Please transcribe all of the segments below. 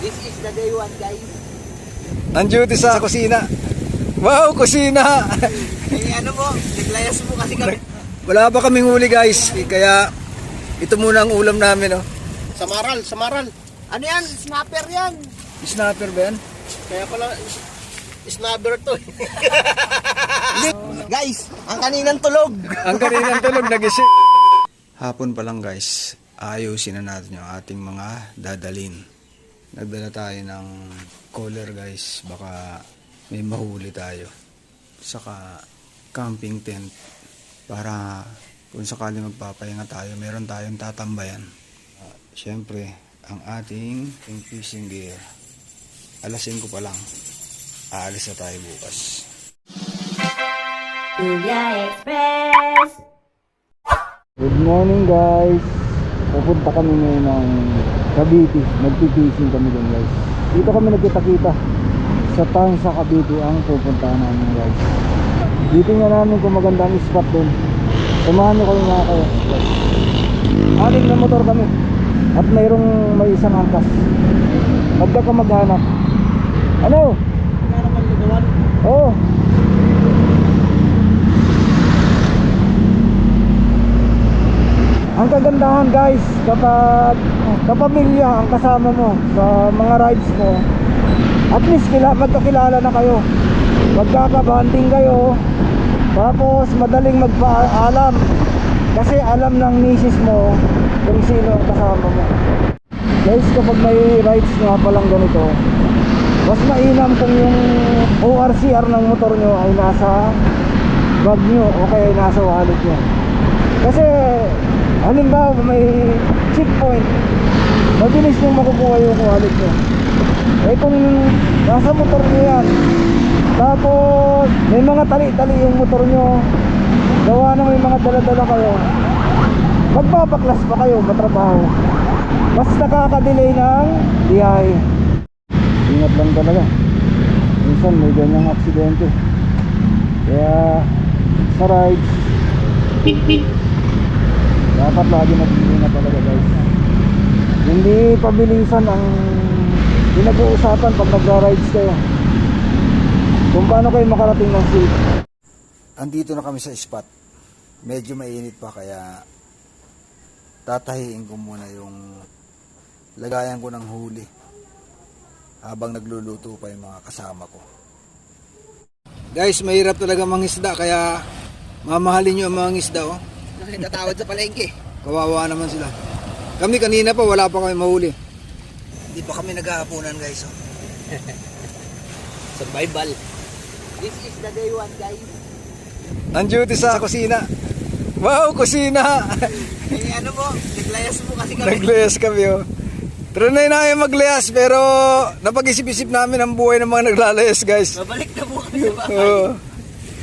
This is the day one, guys. Ang duty sa kusina. Wow, kusina! Ano mo, naglayas mo kasi kami. Wala pa kaming huli guys, kaya ito muna ang ulam namin. Oh. Samaral, samaral. Ano yan? Snapper yan. Snapper ba yan? Kaya pala, snapper to. Guys, ang kaninang tulog. Ang kaninang tulog, nagising. Hapon pa lang guys, ayusin na natin yung ating mga dadalin. Nagdala tayo ng collar guys, baka may mahuli tayo. Saka camping tent para kung sakali magpapahinga tayo, meron tayong tatambayan. Siyempre, ang ating fishing gear. Alas 5 pa lang, aalis na tayo bukas. Kuya Express. Good morning guys. Pupunta kami ngayon ng Cavite. Nagpipishing kami doon guys. Dito kami nagkita-kita. Sa Tansa, Cavite ang pupuntahan namin guys. Dito nga namin kung maganda ang spot doon. Samahan nyo kami mga kayo. Anim na motor kami. At mayroong may isang angkas. Magka ka maghanap. Ano? Maghanap ang lugawan. Oo. Ang kagandahan guys, kapag kapamilya ang kasama mo sa mga rides mo, at least magkakilala na kayo, magkakabanding kayo, tapos madaling magpaalam kasi alam ng misis mo kung sino ang kasama mo. Guys, kapag may rides nga palang ganito, mas mainam kung yung ORCR ng motor nyo ay nasa bag nyo o kaya ay nasa wallet nyo. Kasi halimbawa may checkpoint, mabilis nyo makukuha yung wallet nyo. Eh kung nasa motor nyo yan, tapos may mga tali-tali yung motor nyo, gawa na may mga dala-dala kayo, magpapaklas pa kayo matrabaho, mas nakaka-delay ng biyahe. Ingat lang talaga, minsan may ganyang aksidente. Kaya sa rides dapat lagi nag-iingat talaga guys. Hindi pabilisan ang pinag-uusapan pag nagra-rides kayo, kung paano kayo makarating ng safe. Andito na kami sa spot. Medyo mainit pa kaya tatahiin ko muna yung lagayan ko ng huli habang nagluluto pa yung mga kasama ko. Guys, mahirap talaga mangisda kaya mamahalin nyo ang mga isda. Oh. Tatawad sa palengke. Kawawa naman sila. Kami kanina pa wala pa kami mahuli. Hindi pa kami naghahaponan guys. Oh. Survival. This is the day one, guys. Ang duty sa kusina. Wow, kusina! Ano mo, naglayas mo kasi kami. Naglayas kami oh. Trinay na yung maglayas pero napag-isip-isip namin ang buhay ng mga naglalayas guys. Babalik na po kami sa bahay. Oo.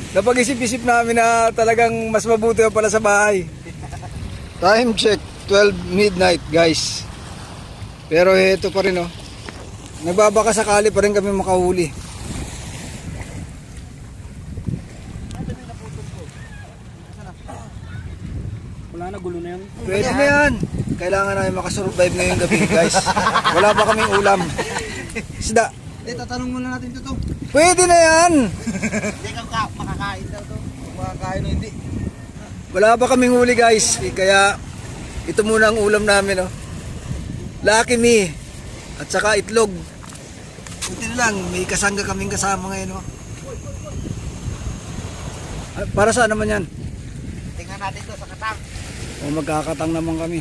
Napag-isip-isip namin na talagang mas mabuti pa pala sa bahay. Time check, 12 midnight guys. Pero ito pa rin oh. Nagbabaka sakali pa rin kami makahuli. Wala na, gulo na yan. Pwede na yan. Kailangan namin makasurvive ngayong gabi guys. Wala pa kaming ulam. Isda. Tatanong muna natin ito. Pwede na yan. Hindi ka makakain daw to. Makakain o hindi. Wala pa kaming huli guys. Kaya ito muna ang ulam namin oh. Lucky me. At saka itlog. Buti na lang, may kasangga kaming kasama ngayon oh. Para saan naman yan? Tingnan natin to sa katang. O magkakatang naman kami.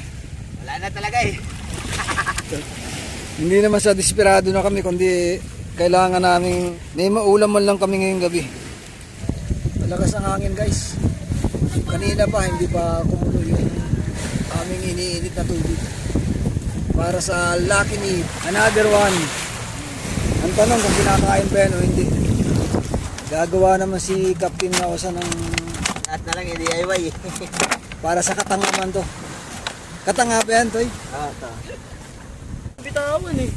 Wala na talaga eh. Hindi naman sa desperado na kami, kundi kailangan namin may maulam man lang kami ngayong gabi. Malakas ang hangin guys. Kanina pa hindi pa kumulo yung aming iniinit na tubig. Para sa Lucky Me, another one. Ang tanong kung kinakain pa yan o hindi. Gagawa naman si Captain Nausa ng At na lang i-DIY eh. para sa katang naman to. Katang nga ba yan toy? Ito. Bitawan eh.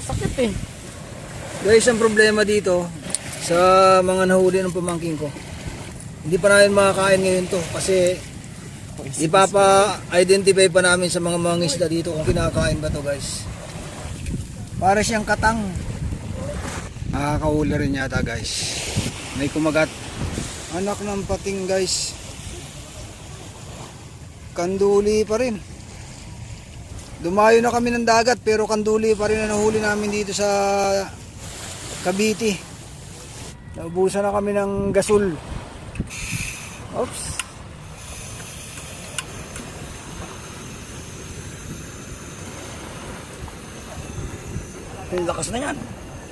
Sakit eh. Guys, ang problema dito sa mga nahuli ng pamangking ko, hindi pa namin makakain ngayon to kasi ipapa-identify pa namin sa mga mangisda dito kung kinakain ba to guys. Para siyang katang. Nakakahuli rin yata guys. May kumagat. Anak ng pating guys. Kanduli pa rin. Dumayo na kami ng dagat pero kanduli pa rin ang nahuli namin dito sa Cavite. Naubusan na kami ng gasol. Oops. Ang lakas na yan.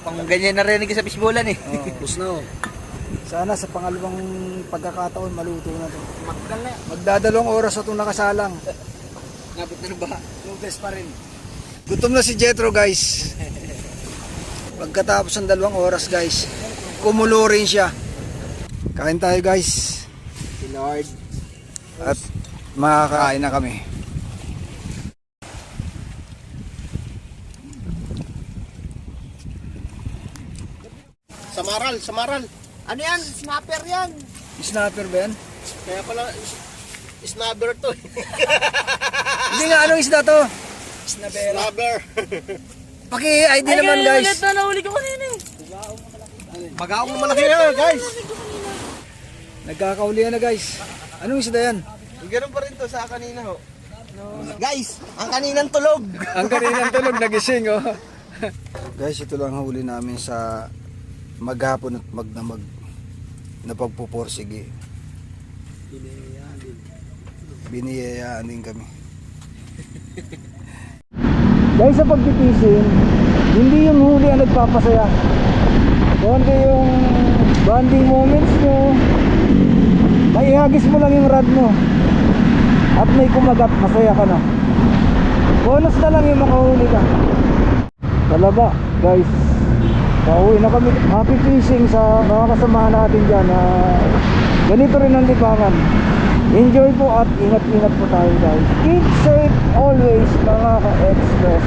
Pang ganyan narinig sa fishbowlan eh. Bus na oh. Sana sa pangalawang pagkakataon maluto na to. Makgal na yan. Magdadalawang oras na itong nakasalang. Ngabot na ba? Ludes pa rin. Gutom na si Jethro guys. Pagkatapos ng 2 oras guys, kumulo rin siya. Kain tayo guys. Si Lord. At makakain na kami. Samaral, samaral. Ano yan? Snapper yan. Snapper ba yan? Kaya pala, snapper to. Hindi nga, anong isda to? Snapper. Paki-ID naman guys. na nahuli ko kanina eh. Magaong malaki na guys. Nagkakaulihan na guys. Anong isda yan? Ganun pa rin to sa kanina ho. Guys, ang kaninang tulog. Ang kaninang tulog nagising oh. Guys, ito lang huli namin sa maghapon at magdamag na pagpuporsige. Biniyayaan din kami. Guys, sa pagtitising, hindi yung huli ang nagpapasaya. Kundi yung bonding moments nyo. Maihagis mo lang yung rad mo at may kumagat, masaya ka na. Bonus na lang yung makahuli ka. Talaba guys, pauwi na kami. Happy fishing sa mga kasamahan natin dyan. Ganito rin ang libangan. Enjoy po at ingat-ingat po tayo guys. Keep safe always mga ka-express.